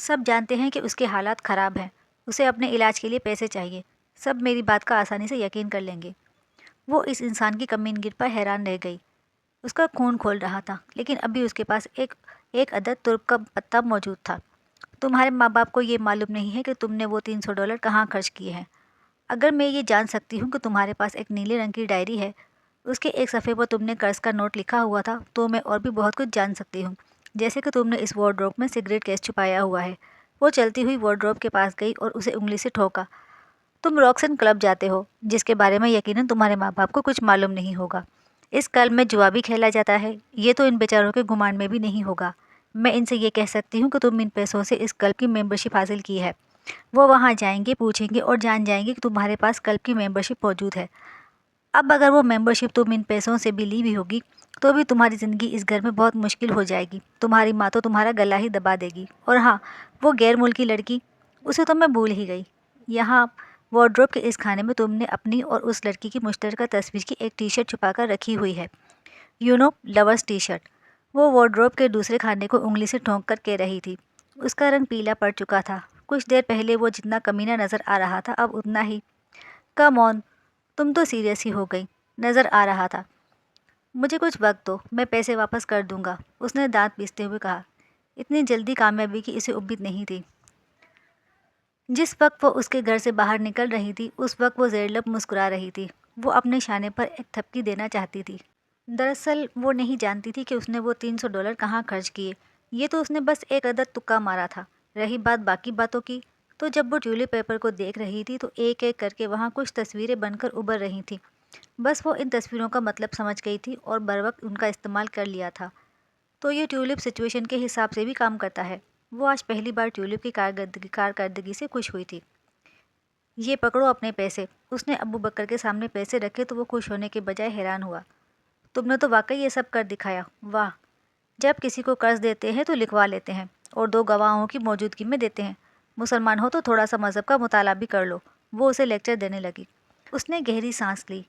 سب جانتے ہیں کہ اس کے حالات خراب ہیں، اسے اپنے علاج کے لیے پیسے چاہیے، سب میری بات کا آسانی سے یقین کر لیں گے۔ وہ اس انسان کی کمینگی پر حیران رہ گئی۔ اس کا خون کھول رہا تھا، لیکن ابھی اس کے پاس ایک عدد ترک کا پتہ موجود تھا۔ تمہارے ماں باپ کو یہ معلوم نہیں ہے کہ تم نے وہ $300 کہاں خرچ کیے ہیں۔ اگر میں یہ جان سکتی ہوں کہ تمہارے پاس ایک نیلے رنگ کی ڈائری ہے، اس کے ایک صفحے پر تم نے قرض کا نوٹ لکھا ہوا تھا، تو میں اور بھی بہت کچھ جان سکتی ہوں، جیسے کہ تم نے اس وارڈروب میں سگریٹ کیس چھپایا ہوا ہے۔ وہ چلتی ہوئی وارڈروب کے پاس گئی اور اسے انگلی سے ٹھوکا۔ تم راکسن کلب جاتے ہو، جس کے بارے میں یقیناً تمہارے ماں باپ کو کچھ معلوم نہیں ہوگا۔ اس کلب میں جوا بھی کھیلا جاتا ہے، یہ تو ان بیچاروں کے گمان میں بھی نہیں ہوگا۔ میں ان سے یہ کہہ سکتی ہوں کہ تم ان پیسوں سے اس کلب کی ممبرشپ حاصل کی ہے۔ وہ وہاں جائیں گے، پوچھیں گے اور جان جائیں گے کہ تمہارے پاس کلب کی ممبرشپ موجود ہے۔ اب اگر وہ ممبرشپ تم ان پیسوں سے بھی لی بھی ہوگی، تو بھی تمہاری زندگی اس گھر میں بہت مشکل ہو جائے گی۔ تمہاری ماں تو تمہارا گلا ہی دبا دے گی۔ اور ہاں، وہ غیر ملکی لڑکی، اسے تو میں بھول ہی گئی۔ یہاں وارڈروب کے اس خانے میں تم نے اپنی اور اس لڑکی کی مشترکہ تصویر کی ایک ٹی شرٹ چھپا کر رکھی ہوئی ہے، لورس ٹی شرٹ۔ وہ وارڈروب کے دوسرے خانے کو انگلی سے ٹھونک کر کہہ رہی تھی۔ اس کا رنگ پیلا پڑ چکا تھا۔ کچھ دیر پہلے وہ جتنا کمینہ نظر آ رہا تھا، اب اتنا ہی کم آن، تم تو سیریس ہی ہو گئی نظر آ رہا تھا۔ مجھے کچھ وقت دو، میں پیسے واپس کر دوں گا، اس نے دانت پیستے ہوئے کہا۔ اتنی جلدی کامیابی کی اسے امید نہیں تھی۔ جس وقت وہ اس کے گھر سے باہر نکل رہی تھی، اس وقت وہ زیر لب مسکرا رہی تھی۔ وہ اپنے شانے پر ایک تھپکی دینا چاہتی تھی۔ دراصل وہ نہیں جانتی تھی کہ اس نے وہ $300 کہاں خرچ کیے، یہ تو اس نے بس ایک عدد تکا مارا تھا۔ رہی بات باقی باتوں کی، تو جب وہ ٹیولپ پیپر کو دیکھ رہی تھی تو ایک ایک کر کے وہاں کچھ تصویریں بن کر ابھر رہی تھیں۔ بس وہ ان تصویروں کا مطلب سمجھ گئی تھی اور بروقت ان کا استعمال کر لیا تھا۔ تو یہ ٹیولپ سچویشن کے حساب سے بھی کام کرتا ہے۔ وہ آج پہلی بار ٹیولپ کی کارکردگی سے خوش ہوئی تھی۔ یہ پکڑو اپنے پیسے۔ اس نے ابو بکر کے سامنے پیسے رکھے تو وہ خوش ہونے کے بجائے حیران ہوا۔ تم نے تو واقعی یہ سب کر دکھایا، واہ! جب کسی کو قرض دیتے ہیں تو لکھوا لیتے ہیں اور 2 گواہوں کی موجودگی میں دیتے ہیں۔ مسلمان ہو تو تھوڑا سا مذہب کا مطالعہ بھی کر لو۔ وہ اسے لیکچر دینے لگی۔ اس نے گہری سانس لی۔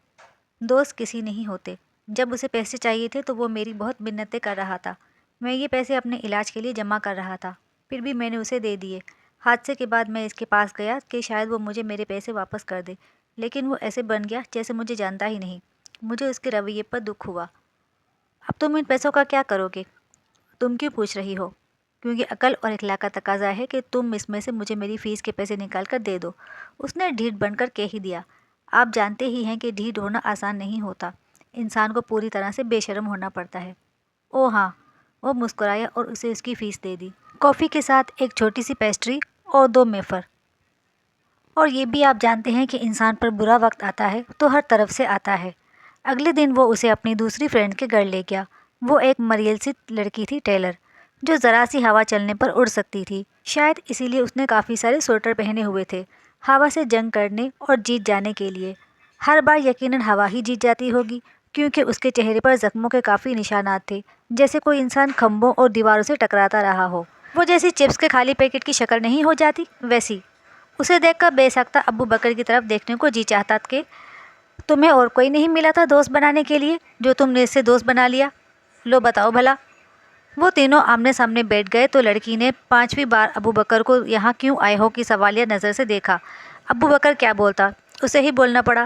دوست کسی نہیں ہوتے۔ جب اسے پیسے چاہیے تھے تو وہ میری بہت منتیں کر رہا تھا۔ میں یہ پیسے اپنے علاج کے لیے جمع کر رہا تھا، پھر بھی میں نے اسے دے دیے۔ حادثے کے بعد میں اس کے پاس گیا کہ شاید وہ مجھے میرے پیسے واپس کر دے، لیکن وہ ایسے بن گیا جیسے مجھے جانتا ہی نہیں۔ مجھے اس کے رویے پر دکھ ہوا۔ اب تم ان پیسوں کا کیا کرو گے؟ تم کیوں پوچھ رہی ہو؟ کیونکہ عقل اور اخلاق کا تقاضا ہے کہ تم اس میں سے مجھے میری فیس کے پیسے نکال کر دے دو۔ اس نے ڈھیٹ بن کر کہہ ہی دیا۔ آپ جانتے ہی ہیں کہ ڈھیٹ ہونا آسان نہیں ہوتا، انسان کو پوری طرح سے بے شرم ہونا پڑتا ہے۔ او ہاں، وہ مسکرایا اور اسے اس کی فیس دے دی، کافی کے ساتھ ایک چھوٹی سی پیسٹری اور 2 میفر۔ اور یہ بھی آپ جانتے ہیں کہ انسان پر برا وقت آتا ہے تو ہر طرف سے آتا ہے۔ اگلے دن وہ اسے اپنی دوسری فرینڈ کے گھر لے گیا۔ وہ ایک مریل سی لڑکی تھی، ٹیلر، جو ذرا سی ہوا چلنے پر اڑ سکتی تھی۔ شاید اسی لیے اس نے کافی سارے سویٹر پہنے ہوئے تھے، ہوا سے جنگ کرنے اور جیت جانے کے لیے۔ ہر بار یقیناً ہوا ہی جیت جاتی ہوگی، کیونکہ اس کے چہرے پر زخموں کے کافی نشانات تھے، جیسے کوئی انسان کھمبوں اور دیواروں سے ٹکراتا رہا ہو۔ وہ جیسی چپس کے خالی پیکٹ کی شکل نہیں ہو جاتی، ویسی۔ اسے دیکھ کر بے ساختہ ابو بکر کی طرف دیکھنے کو جی چاہتا کہ تمہیں اور کوئی نہیں ملا تھا دوست بنانے کے لیے جو تم نے اس سے دوست بنا لیا؟ لو بتاؤ بھلا۔ وہ تینوں آمنے سامنے بیٹھ گئے تو لڑکی نے 5ویں بار ابو بکر کو یہاں کیوں آئے ہو کی سوالیہ نظر سے دیکھا۔ ابو بکر کیا بولتا، اسے ہی بولنا پڑا۔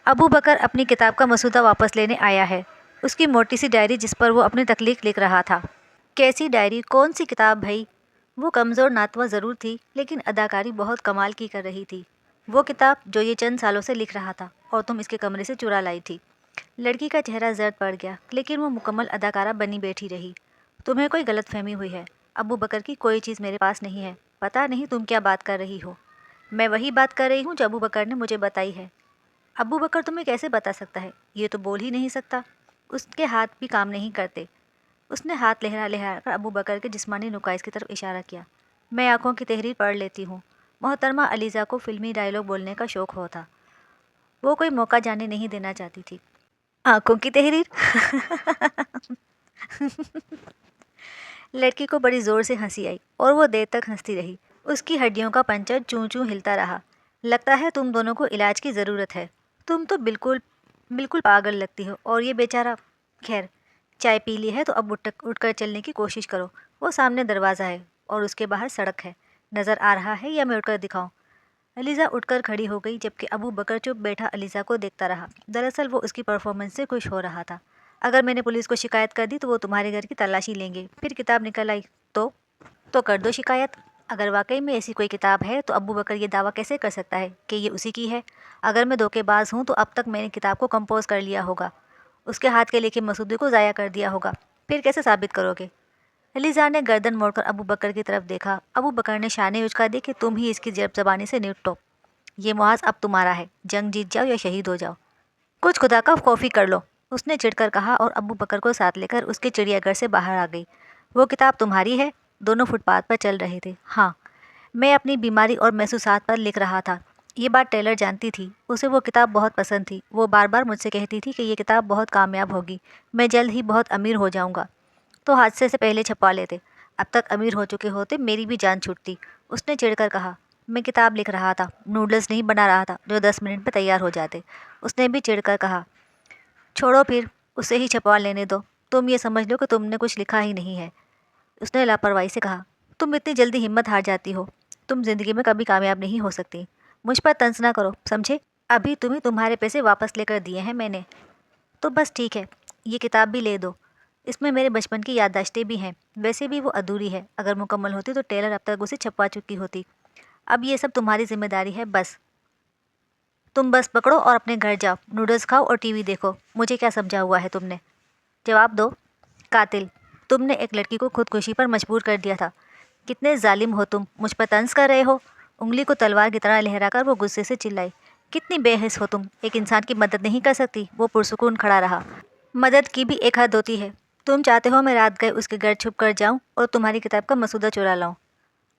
ابو بکر اپنی کتاب کا مسودہ واپس لینے آیا ہے، اس کی موٹی سی ڈائری جس پر وہ اپنی تخلیق لکھ رہا تھا۔ کیسی ڈائری؟ کون سی کتاب بھائی؟ وہ کمزور ناتواں ضرور تھی، لیکن اداکاری بہت کمال کی کر رہی تھی۔ وہ کتاب جو یہ چند سالوں سے لکھ رہا تھا اور تم اس کے کمرے سے چرا لائی تھی۔ لڑکی کا چہرہ زرد پڑ گیا، لیکن وہ مکمل اداکارہ بنی بیٹھی رہی۔ تمہیں کوئی غلط فہمی ہوئی ہے، ابو بکر کی کوئی چیز میرے پاس نہیں ہے۔ پتہ نہیں تم کیا بات کر رہی ہو۔ میں وہی بات کر رہی ہوں جو ابو بکر نے مجھے بتائی ہے۔ ابو بکر تمہیں کیسے بتا سکتا ہے؟ یہ تو بول ہی نہیں سکتا، اس کے ہاتھ بھی کام نہیں کرتے۔ اس نے ہاتھ لہرا لہرا کر ابو بکر کے جسمانی نقائص کی طرف اشارہ کیا۔ میں آنکھوں کی تحریر پڑھ لیتی ہوں۔ محترمہ علیزہ کو فلمی ڈائیلاگ بولنے کا شوق ہوتا، وہ کوئی موقع جانے نہیں دینا چاہتی تھی۔ آنکھوں کی تحریر؟ لڑکی کو بڑی زور سے ہنسی آئی اور وہ دیر تک ہنستی رہی۔ اس کی ہڈیوں کا پنجر چوں چوں ہلتا رہا۔ لگتا ہے تم دونوں کو علاج کی ضرورت ہے۔ تم تو بالکل پاگل لگتی ہو، اور یہ بیچارہ۔ خیر، چائے پی لی ہے تو اب اٹھ کر چلنے کی کوشش کرو۔ وہ سامنے دروازہ ہے اور اس کے باہر سڑک ہے۔ نظر آ رہا ہے یا میں اٹھ کر دکھاؤں؟ علیزہ اٹھ کر کھڑی ہو گئی جبکہ ابو بکر چپ بیٹھا علیزہ کو دیکھتا رہا۔ دراصل وہ اس کی پرفارمنس سے خوش ہو رہا تھا۔ اگر میں نے پولیس کو شکایت کر دی تو وہ تمہارے گھر کی تلاشی لیں گے۔ پھر کتاب نکل آئی تو کر دو شکایت۔ اگر واقعی میں ایسی کوئی کتاب ہے تو ابو بکر یہ دعویٰ کیسے کر سکتا ہے کہ یہ اسی کی ہے؟ اگر میں دھوکے باز ہوں تو اب تک میں نے کتاب کو کمپوز کر لیا ہوگا، اس کے ہاتھ کے لکھے مسودے کو ضائع کر دیا ہوگا۔ پھر کیسے ثابت کرو گے؟ علیزہ نے گردن موڑ کر ابو بکر کی طرف دیکھا۔ ابو بکر نے شانے اچکا دی کہ تم ہی اس کی جرب زبانی سے نپٹو۔ یہ محاذ اب تمہارا ہے، جنگ جیت جاؤ یا شہید ہو جاؤ۔ کچھ خدا کا خوف ہی کر لو، اس نے چڑھ کر کہا اور ابو بکر کو ساتھ لے کر اس کے چڑیا گھر سے باہر آ گئی۔ وہ کتاب تمہاری ہے؟ دونوں فٹ پاتھ پر چل رہے تھے۔ ہاں، میں اپنی بیماری اور محسوسات پر لکھ رہا تھا۔ یہ بات ٹیلر جانتی تھی، اسے وہ کتاب بہت پسند تھی۔ وہ بار بار مجھ سے کہتی تھی کہ یہ کتاب بہت کامیاب ہوگی، میں جلد ہی بہت امیر ہو جاؤں گا۔ تو حادثے سے پہلے چھپوا لیتے، اب تک امیر ہو چکے ہوتے، میری بھی جان چھوٹتی۔ اس نے چڑھ کر کہا، میں کتاب لکھ رہا تھا، نوڈلز نہیں بنا رہا تھا جو 10 منٹ میں تیار ہو جاتے۔ اس نے بھی چڑھ کر کہا، چھوڑو پھر اسے ہی چھپوا لینے دو، تم یہ سمجھ لو کہ تم نے کچھ لکھا ہی نہیں ہے۔ اس نے لاپرواہی سے کہا، تم اتنی جلدی ہمت ہار جاتی ہو، تم زندگی میں کبھی کامیاب نہیں ہو سکتی۔ مجھ پر طنز نہ کرو، سمجھے؟ ابھی تمہیں تمہارے پیسے واپس لے کر دیے ہیں میں نے، تو بس ٹھیک ہے، یہ کتاب بھی لے دو۔ اس میں میرے بچپن کی یادداشتیں بھی ہیں، ویسے بھی وہ ادھوری ہے، اگر مکمل ہوتی تو ٹیلر اب تک اسے چھپوا چکی ہوتی۔ اب یہ سب تمہاری ذمہ داری ہے، تم بس پکڑو اور اپنے گھر جاؤ، نوڈلز کھاؤ اور ٹی وی دیکھو۔ مجھے کیا سمجھا ہوا ہے تم نے؟ جواب دو۔ قاتل، تم نے ایک لڑکی کو خودکشی پر مجبور کر دیا تھا۔ کتنے ظالم ہو تم، مجھ پر طنز کر رہے ہو؟ انگلی کو تلوار کی طرح لہرا کر وہ غصے سے چلائی، کتنی بے حس ہو تم، ایک انسان کی مدد نہیں کر سکتی؟ وہ پرسکون کھڑا رہا۔ مدد کی بھی ایک حد ہوتی ہے، تم چاہتے ہو میں رات گئے اس کے گھر چھپ کر جاؤں اور تمہاری کتاب کا مسودہ چرا لاؤں؟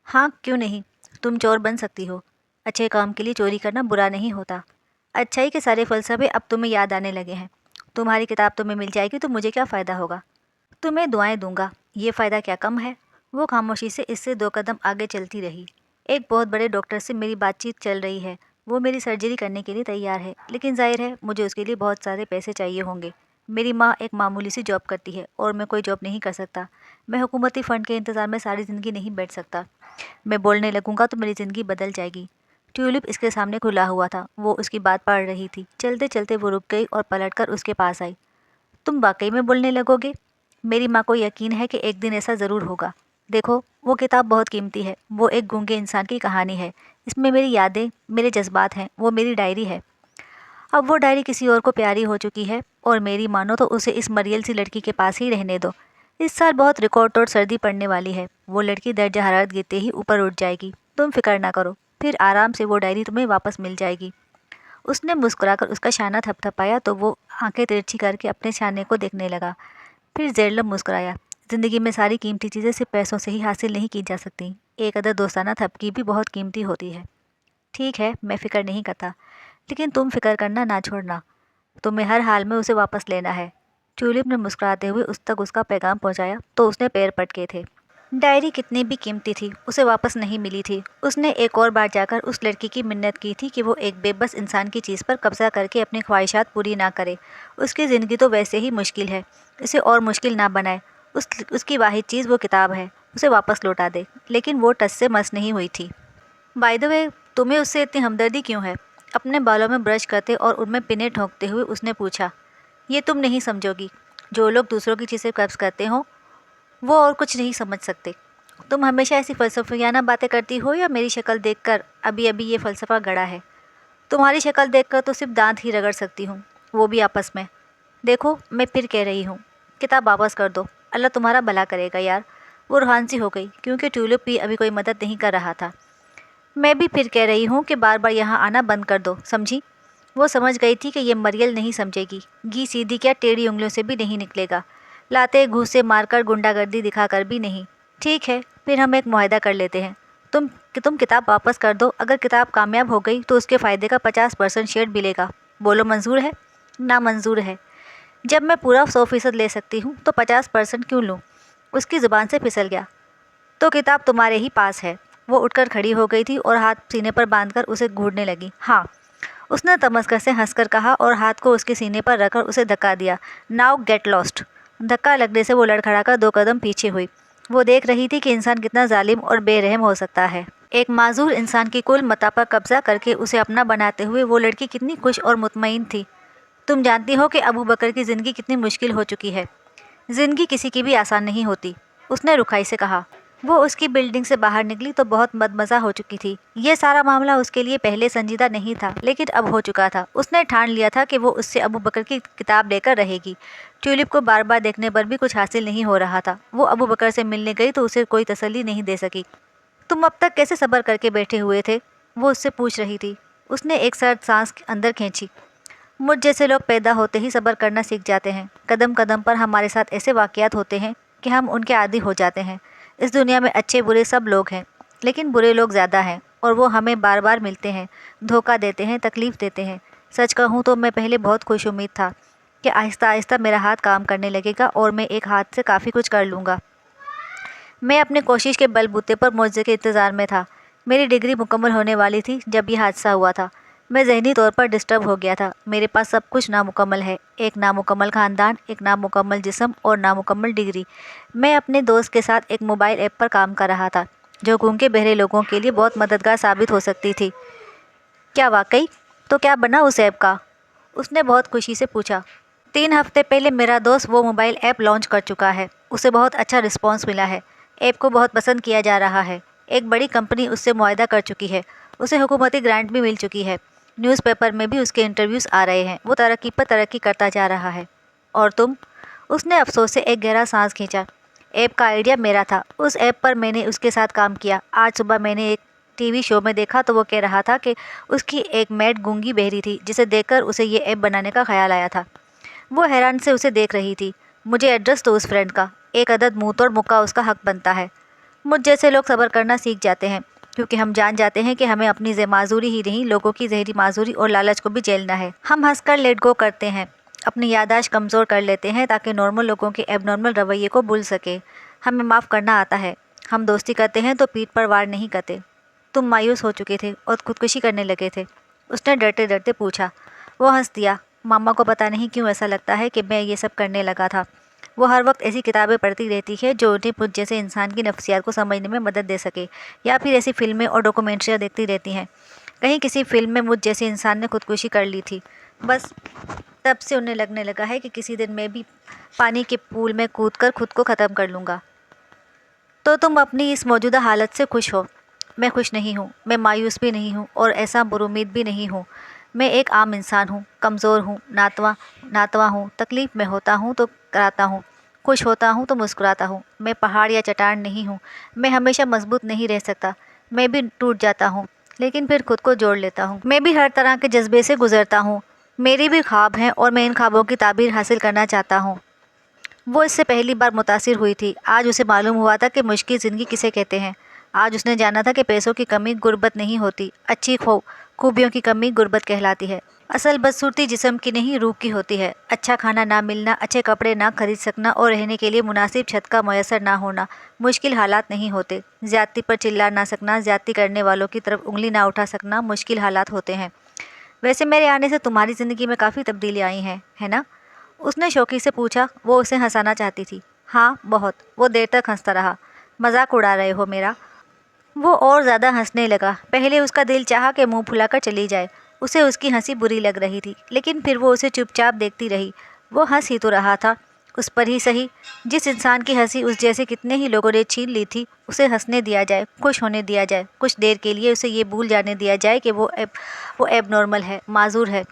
ہاں، کیوں نہیں، تم چور بن سکتی ہو، اچھے کام کے لیے چوری کرنا برا نہیں ہوتا۔ اچھائی کے سارے فلسفے اب تمہیں یاد آنے لگے ہیں۔ تمہاری کتاب تمہیں مل جائے گی تو مجھے کیا فائدہ ہوگا؟ تمہیں دعائیں دوں گا، یہ فائدہ کیا کم ہے؟ وہ خاموشی سے اس سے 2 قدم آگے چلتی رہی۔ ایک بہت بڑے ڈاکٹر سے میری بات چیت چل رہی ہے، وہ میری سرجری کرنے کے لیے تیار ہے، لیکن ظاہر ہے مجھے اس کے لیے بہت سارے پیسے چاہیے ہوں گے۔ میری ماں ایک معمولی سی جاب کرتی ہے اور میں کوئی جاب نہیں کر سکتا۔ میں حکومتی فنڈ کے انتظار میں ساری زندگی نہیں بیٹھ سکتا۔ میں بولنے لگوں گا تو میری زندگی بدل جائے گی۔ ٹیولپ اس کے سامنے کھلا ہوا تھا، وہ اس کی بات پڑھ رہی تھی۔ چلتے چلتے وہ رک گئی اور پلٹ کر اس کے پاس آئی۔ تم واقعی میں بولنے لگو گے؟ میری ماں کو یقین ہے کہ ایک دن ایسا ضرور ہوگا۔ دیکھو، وہ کتاب بہت قیمتی ہے، وہ ایک گونگے انسان کی کہانی ہے، اس میں میری یادیں، میرے جذبات ہیں، وہ میری ڈائری ہے۔ اب وہ ڈائری کسی اور کو پیاری ہو چکی ہے اور میری مانو تو اسے اس مریل سی لڑکی کے پاس ہی رہنے دو۔ اس سال بہت ریکارڈ توڑ سردی پڑنے والی ہے، وہ لڑکی درجہ حرارت گرتے ہی اوپر اٹھ جائے گی، تم فکر نہ کرو، پھر آرام سے وہ ڈائری تمہیں واپس مل جائے گی۔ اس نے مسکرا کر اس کا شانہ تھپ تھپایا تو وہ آنکھیں ترچھی کر کے اپنے شانے کو دیکھنے لگا، پھر زیر لب مسکرایا۔ زندگی میں ساری قیمتی چیزیں صرف پیسوں سے ہی حاصل نہیں کی جا سکتی، ایک عدد دوستانہ تھپکی بھی بہت قیمتی ہوتی ہے۔ ٹھیک ہے، میں فکر نہیں کرتا، لیکن تم فکر کرنا نہ چھوڑنا، تمہیں ہر حال میں اسے واپس لینا ہے۔ ٹیولپ نے مسکراتے ہوئے اس تک اس کا پیغام پہنچایا تو اس نے پیر پٹکے تھے۔ ڈائری کتنی بھی قیمتی تھی، اسے واپس نہیں ملی تھی۔ اس نے ایک اور بار جا کر اس لڑکی کی منت کی تھی کہ وہ ایک بے بس انسان کی چیز پر قبضہ کر کے اپنی خواہشات پوری نہ کرے۔ اس کی زندگی تو ویسے ہی مشکل ہے، اسے اور مشکل نہ بنائے۔ اس کی واحد چیز وہ کتاب ہے، اسے واپس لوٹا دے۔ لیکن وہ ٹس سے مس نہیں ہوئی تھی۔ بائی دی وے، تمہیں اس سے اتنی ہمدردی کیوں ہے؟ اپنے بالوں میں برش کرتے اور ان میں پنیں ٹھونکتے ہوئے اس نے پوچھا۔ یہ تم نہیں سمجھو گی، جو لوگ دوسروں کی چیزیں قبض کرتے ہوں وہ اور کچھ نہیں سمجھ سکتے۔ تم ہمیشہ ایسی فلسفیانہ باتیں کرتی ہو یا میری شکل دیکھ کر ابھی یہ فلسفہ گڑا ہے؟ تمہاری شکل دیکھ کر تو صرف دانت ہی رگڑ سکتی ہوں، وہ بھی آپس میں۔ دیکھو، میں پھر کہہ رہی ہوں، کتاب واپس کر دو، اللہ تمہارا بھلا کرے گا یار۔ وہ روحان سی ہو گئی کیونکہ ٹیولپ بھی ابھی کوئی مدد نہیں کر رہا تھا۔ میں بھی پھر کہہ رہی ہوں کہ بار بار یہاں آنا بند کر دو، سمجھی؟ وہ سمجھ گئی تھی کہ یہ مریل نہیں سمجھے گی، گھی سیدھی کیا ٹیڑھی انگلیوں سے بھی نہیں نکلے گا، لاتے گھوسے مار کر گنڈا گردی دکھا کر بھی نہیں۔ ٹھیک ہے، پھر ہم ایک معاہدہ کر لیتے ہیں، تم کتاب واپس کر دو، اگر کتاب کامیاب ہو گئی تو اس کے فائدے کا 50% شیئر ملے گا۔ بولو منظور ہے؟ نامنظور ہے، جب میں پورا 100% لے سکتی ہوں تو 50% کیوں لوں؟ اس کی زبان سے پھسل گیا۔ تو کتاب تمہارے ہی پاس ہے۔ وہ اٹھ کر کھڑی ہو گئی تھی اور ہاتھ سینے پر باندھ کر اسے گھورنے لگی۔ ہاں، اس نے تمسکر سے ہنس کر کہا اور ہاتھ کو اس کے سینے پر رکھ کر اسے دھکا دیا۔ Now get lost. دھکا لگنے سے وہ لڑکھڑا کر 2 قدم پیچھے ہوئی۔ وہ دیکھ رہی تھی کہ انسان کتنا ظالم اور بے رحم ہو سکتا ہے۔ ایک معذور انسان کی کل متاع پر قبضہ کر کے اسے اپنا بناتے ہوئے وہ لڑکی کتنی خوش اور مطمئن تھی۔ تم جانتی ہو کہ ابو بکر کی زندگی کتنی مشکل ہو چکی ہے۔ زندگی کسی کی بھی آسان نہیں ہوتی، اس نے رکھائی سے کہا۔ وہ اس کی بلڈنگ سے باہر نکلی تو بہت مدمزہ ہو چکی تھی۔ یہ سارا معاملہ اس کے لیے پہلے سنجیدہ نہیں تھا، لیکن اب ہو چکا تھا۔ اس نے ٹھان لیا تھا کہ وہ اس سے ابو بکر کی کتاب لے کر رہے گی۔ ٹیولپ کو بار بار دیکھنے پر بھی کچھ حاصل نہیں ہو رہا تھا۔ وہ ابو بکر سے ملنے گئی تو اسے کوئی تسلی نہیں دے سکی۔ تم اب تک کیسے صبر کر کے بیٹھے ہوئے تھے؟ وہ اس سے پوچھ رہی تھی۔ اس نے ایک سرد سانس اندر کھینچی۔ مجھ جیسے لوگ پیدا ہوتے ہی صبر کرنا سیکھ جاتے ہیں۔ قدم قدم پر ہمارے ساتھ ایسے واقعات ہوتے ہیں کہ ہم ان کے عادی ہو جاتے ہیں۔ اس دنیا میں اچھے برے سب لوگ ہیں، لیکن برے لوگ زیادہ ہیں، اور وہ ہمیں بار بار ملتے ہیں، دھوکہ دیتے ہیں، تکلیف دیتے ہیں۔ سچ کہوں تو میں پہلے بہت خوش امید تھا کہ آہستہ آہستہ میرا ہاتھ کام کرنے لگے گا اور میں ایک ہاتھ سے کافی کچھ کر لوں گا۔ میں اپنے کوشش کے بل بوتے پر معجزے کے انتظار میں تھا۔ میری ڈگری مکمل ہونے والی تھی جب یہ حادثہ ہوا تھا۔ میں ذہنی طور پر ڈسٹرب ہو گیا تھا۔ میرے پاس سب کچھ نامکمل ہے، ایک نامکمل خاندان، ایک نامکمل جسم اور نامکمل ڈگری۔ میں اپنے دوست کے ساتھ ایک موبائل ایپ پر کام کر رہا تھا جو گونگے بہرے لوگوں کے لیے بہت مددگار ثابت ہو سکتی تھی۔ کیا واقعی؟ تو کیا بنا اس ایپ کا؟ اس نے بہت خوشی سے پوچھا۔ 3 ہفتے پہلے میرا دوست وہ موبائل ایپ لانچ کر چکا ہے۔ اسے بہت اچھا رسپانس ملا ہے۔ ایپ کو بہت پسند کیا جا رہا ہے۔ ایک بڑی کمپنی اس سے معاہدہ کر چکی ہے۔ اسے حکومتی گرانٹ بھی مل چکی ہے۔ نیوز پیپر میں بھی اس کے انٹرویوز آ رہے ہیں۔ وہ ترقی پر ترقی کرتا جا رہا ہے۔ اور تم؟ اس نے افسوس سے ایک گہرا سانس کھینچا۔ ایپ کا آئیڈیا میرا تھا۔ اس ایپ پر میں نے اس کے ساتھ کام کیا۔ آج صبح میں نے ایک ٹی وی شو میں دیکھا تو وہ کہہ رہا تھا کہ اس کی ایک میٹ گونگی بہری تھی جسے دیکھ کر اسے یہ ایپ بنانے کا خیال آیا تھا۔ وہ حیران سے اسے دیکھ رہی تھی۔ مجھے ایڈریس دو اس فرینڈ کا، ایک عدد منہ توڑ مکہ اس کا حق بنتا ہے۔ مجھ جیسے لوگ صبر کرنا سیکھ جاتے ہیں کیونکہ ہم جان جاتے ہیں کہ ہمیں اپنی معذوری ہی نہیں، لوگوں کی ذہنی معذوری اور لالچ کو بھی جھیلنا ہے۔ ہم ہنس کر لیٹ گو کرتے ہیں، اپنی یادداشت کمزور کر لیتے ہیں تاکہ نارمل لوگوں کے ایب نارمل رویے کو بھول سکے۔ ہمیں معاف کرنا آتا ہے۔ ہم دوستی کرتے ہیں تو پیٹھ پر وار نہیں کرتے۔ تم مایوس ہو چکے تھے اور خودکشی کرنے لگے تھے؟ اس نے ڈرتے ڈرتے پوچھا۔ وہ ہنس دیا۔ ماما کو پتہ نہیں کیوں ایسا لگتا ہے کہ میں یہ سب کرنے لگا تھا۔ وہ ہر وقت ایسی کتابیں پڑھتی رہتی ہے جو انہیں مجھ جیسے انسان کی نفسیات کو سمجھنے میں مدد دے سکے، یا پھر ایسی فلمیں اور ڈاکومنٹریاں دیکھتی رہتی ہیں۔ کہیں کسی فلم میں مجھ جیسے انسان نے خودکشی کر لی تھی۔ بس تب سے انہیں لگنے لگا ہے کہ کسی دن میں بھی پانی کے پول میں کود کر خود کو ختم کر لوں گا۔ تو تم اپنی اس موجودہ حالت سے خوش ہو؟ میں خوش نہیں ہوں، میں مایوس بھی نہیں ہوں اور ایسا برامید بھی نہیں ہوں۔ میں ایک عام انسان ہوں، کمزور ہوں، ناتواں ہوں، تکلیف میں ہوتا ہوں تو کراتا ہوں، خوش ہوتا ہوں تو مسکراتا ہوں۔ میں پہاڑ یا چٹان نہیں ہوں۔ میں ہمیشہ مضبوط نہیں رہ سکتا۔ میں بھی ٹوٹ جاتا ہوں لیکن پھر خود کو جوڑ لیتا ہوں۔ میں بھی ہر طرح کے جذبے سے گزرتا ہوں۔ میری بھی خواب ہیں اور میں ان خوابوں کی تعبیر حاصل کرنا چاہتا ہوں۔ وہ اس سے پہلی بار متاثر ہوئی تھی۔ آج اسے معلوم ہوا تھا کہ مشکل زندگی کسے کہتے ہیں۔ آج اس نے جانا تھا کہ پیسوں کی کمی غربت نہیں ہوتی، اچھی خوبیوں کی کمی غربت کہلاتی ہے۔ اصل بدصورتی جسم کی نہیں، روح کی ہوتی ہے۔ اچھا کھانا نہ ملنا، اچھے کپڑے نہ خرید سکنا اور رہنے کے لیے مناسب چھت کا میسر نہ ہونا مشکل حالات نہیں ہوتے۔ زیادتی پر چلا نہ سکنا، زیادتی کرنے والوں کی طرف انگلی نہ اٹھا سکنا مشکل حالات ہوتے ہیں۔ ویسے میرے آنے سے تمہاری زندگی میں کافی تبدیلی آئی ہیں، ہے نا؟ اس نے شوقی سے پوچھا۔ وہ اسے ہنسانا چاہتی تھی۔ ہاں بہت۔ وہ دیر تک ہنستا رہا۔ مذاق اڑا رہے ہو میرا؟ وہ اور زیادہ ہنسنے لگا۔ پہلے اس کا دل چاہا کہ منہ پھلا کر چلی جائے۔ اسے اس کی ہنسی بری لگ رہی تھی، لیکن پھر وہ اسے چپ چاپ دیکھتی رہی۔ وہ ہنس ہی تو رہا تھا، اس پر ہی صحیح۔ جس انسان کی ہنسی اس جیسے کتنے ہی لوگوں نے چھین لی تھی، اسے ہنسنے دیا جائے، خوش ہونے دیا جائے، کچھ دیر کے لیے اسے یہ بھول جانے دیا جائے کہ وہ ایب نارمل ہے، معذور ہے۔